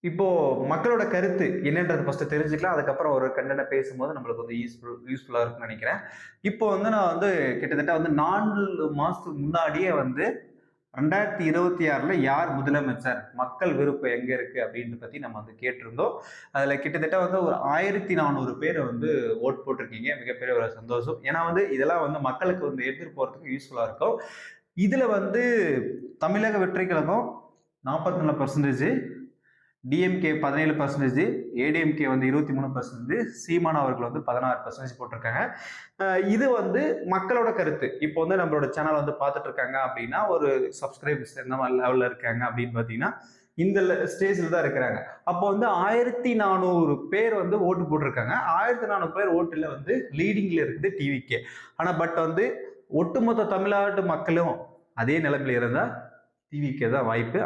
இப்போ மக்களோட கருத்து என்னன்றது ஃபர்ஸ்ட் தெரிஞ்சுக்கலாம். அதுக்கப்புறம் ஒரு கண்டென்ட் பேசும்போது நம்மளுக்கு வந்து யூஸ்ஃபுல்லா இருக்கும்னு நினைக்கிறேன். இப்போ வந்து நான் வந்து கிட்டத்தட்ட வந்து 4 மாசத்துக்கு முன்னாடியே வந்து 2026ல யார் முதலமைச்சர்? மக்கள் விருப்பம் எங்க இருக்கு? அப்படின்றத பத்தி நம்ம வந்து கேட்டிருந்தோம். அதுல கிட்டத்தட்ட வந்து ஒரு 1400 பேர் வந்து ஓட் போட்டிருக்கீங்க. மிகப்பெரிய ஒரு சந்தோஷம். ஏன்னா வந்து இதெல்லாம் வந்து மக்களுக்கு வந்து எடுத்துட்டு போறதுக்கு யூஸ்ஃபுல்லா இருக்கும். இதுல வந்து தமிழக வெற்றி கழகம் 44%, டிஎம்கே 17%, ஏடிஎம்கே வந்து 23%, சீமான் அவர்கள் வந்து 16% போட்டிருக்காங்க. இது வந்து மக்களோட கருத்து. இப்போ வந்து நம்மளோட சேனல் வந்து பார்த்துட்டு இருக்காங்க அப்படின்னா, ஒரு சப்ஸ்கிரைபர்ஸ் எந்த மாதிரி லெவல்ல இருக்காங்க அப்படின்னு பார்த்தீங்கன்னா, இந்த ஸ்டேஜில் தான் இருக்கிறாங்க. அப்போ வந்து 1400 பேர் வந்து ஓட்டு போட்டிருக்காங்க. 1400 பேர் ஓட்டுல வந்து லீடிங்ல இருக்குது டிவிக்கே. ஆனா பட் வந்து ஒட்டுமொத்த தமிழ்நாட்டு மக்களும் அதே நிலைமையில இருந்தா டிவிக்கே தான் வாய்ப்பு.